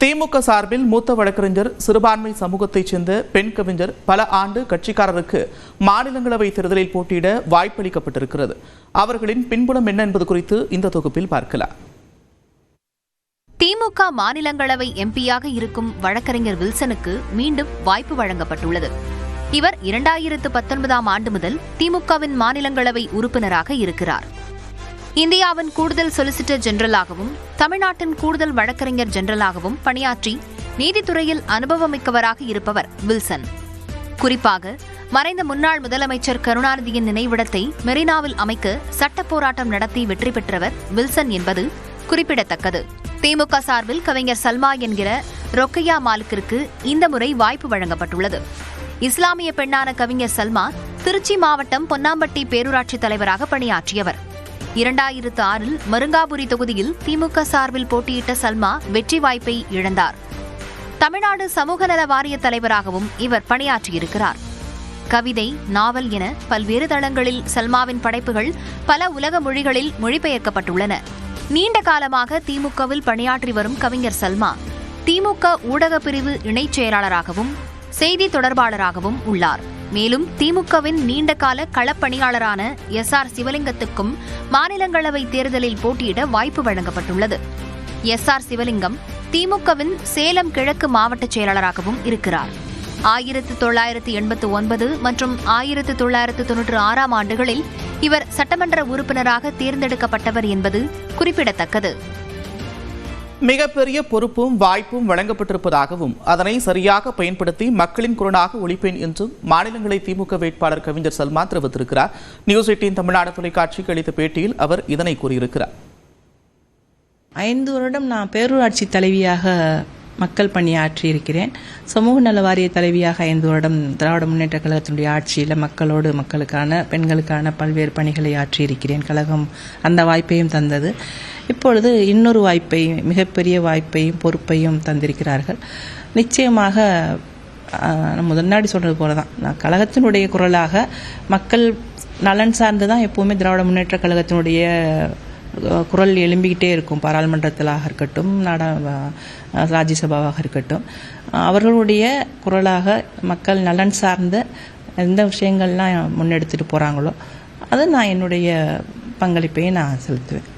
திமுக சார்பில் மூத்த வழக்கறிஞர் சிறுபான்மை சமூகத்தைச் சேர்ந்த பெண் கவிஞர் பல ஆண்டு கட்சிக்காரருக்கு மாநிலங்களவை தேர்தலில் போட்டியிட வாய்ப்பளிக்கப்பட்டிருக்கிறது. அவர்களின் பின்புலம் என்ன என்பது குறித்து இந்த தொகுப்பில் பார்க்கலாம். திமுக மாநிலங்களவை எம்பியாக இருக்கும் வழக்கறிஞர் வில்சனுக்கு மீண்டும் வாய்ப்பு வழங்கப்பட்டுள்ளது. இவர் 2019ஆம் ஆண்டு முதல் திமுகவின் மாநிலங்களவை உறுப்பினராக இருக்கிறார். இந்தியாவின் கூடுதல் சொலிசிட்டர் ஜெனரலாகவும் தமிழ்நாட்டின் கூடுதல் வழக்கறிஞர் ஜெனரலாகவும் பணியாற்றி நீதித்துறையில் அனுபவமிக்கவராக இருப்பவர் வில்சன். குறிப்பாக மறைந்த முன்னாள் முதலமைச்சர் கருணாநிதியின் நினைவிடத்தை மெரினாவில் அமைக்க சட்ட போராட்டம் நடத்தி வெற்றி பெற்றவர் வில்சன் என்பது குறிப்பிடத்தக்கது. திமுக சார்பில் கவிஞர் சல்மா என்கிற ரொக்கையா மாலிக்கிற்கு இந்த முறை வாய்ப்பு வழங்கப்பட்டுள்ளது. இஸ்லாமிய பெண்ணான கவிஞர் சல்மா திருச்சி மாவட்டம் பொன்னாம்பட்டி பேரூராட்சி தலைவராக பணியாற்றியவர். 2006இல் மருங்காபுரி தொகுதியில் திமுக சார்பில் போட்டியிட்ட சல்மா வெற்றி வாய்ப்பை இழந்தார். தமிழ்நாடு சமூக நல வாரிய தலைவராகவும் இவர் பணியாற்றியிருக்கிறார். கவிதை, நாவல் என பல்வேறு தளங்களில் சல்மாவின் படைப்புகள் பல உலக மொழிகளில் மொழிபெயர்க்கப்பட்டுள்ளன. நீண்ட காலமாக திமுகவில் பணியாற்றி வரும் கவிஞர் சல்மா திமுக ஊடக பிரிவு இணைச் செயலாளராகவும் செய்தி தொடர்பாளராகவும் உள்ளார். மேலும் திமுகவின் நீண்டகால களப்பணியாளரான SR சிவலிங்கத்துக்கும் மாநிலங்களவை தேர்தலில் போட்டியிட வாய்ப்பு வழங்கப்பட்டுள்ளது. SR சிவலிங்கம் திமுகவின் சேலம் கிழக்கு மாவட்ட செயலாளராகவும் இருக்கிறார். 1989 மற்றும் 1996ஆம் ஆண்டுகளில் இவர் சட்டமன்ற உறுப்பினராக தேர்ந்தெடுக்கப்பட்டவர் என்பது குறிப்பிடத்தக்கது. மிகப்பெரிய பொறுப்பும் வாய்ப்பும் வழங்கப்பட்டிருப்பதாகவும் அதனை சரியாக பயன்படுத்தி மக்களின் குரலாக ஒலிப்பேன் என்றும் மாநிலங்களவை திமுக வேட்பாளர் கவிஞர் சல்மா தெரிவித்திருக்கிறார். நியூஸ் 18 தமிழ்நாடு தொலைக்காட்சிக்கு அளித்த பேட்டியில் அவர் இதனை கூறியிருக்கிறார். 5 வருடம் நான் பேரூராட்சி தலைவியாக மக்கள் பணியாற்றி இருக்கிறேன். சமூக நல வாரிய தலைவியாக 5 வருடம் திராவிட முன்னேற்ற கழகத்தினுடைய ஆட்சியில் மக்களுக்கான பெண்களுக்கான பல்வேறு பணிகளை ஆற்றியிருக்கிறேன். கழகம் அந்த வாய்ப்பையும் தந்தது. இப்பொழுது இன்னொரு வாய்ப்பை, மிகப்பெரிய வாய்ப்பையும் பொறுப்பையும் தந்திருக்கிறார்கள். நிச்சயமாக நம்ம முன்னாடி சொல்றது போல தான், நான் கழகத்தினுடைய குரலாக மக்கள் நலன் சார்ந்து தான் எப்போவுமே திராவிட முன்னேற்ற கழகத்தினுடைய குரல் எழும்பிக்கிட்டே இருக்கும். பாராளுமன்றத்திலாக இருக்கட்டும், ராஜ்யசபாவாக இருக்கட்டும், அவர்களுடைய குரலாக மக்கள் நலன் சார்ந்த எந்த விஷயங்கள்லாம் முன்னெடுத்துட்டு போகிறாங்களோ அது நான் என்னுடைய பங்களிப்பையும் நான் செலுத்துவேன்.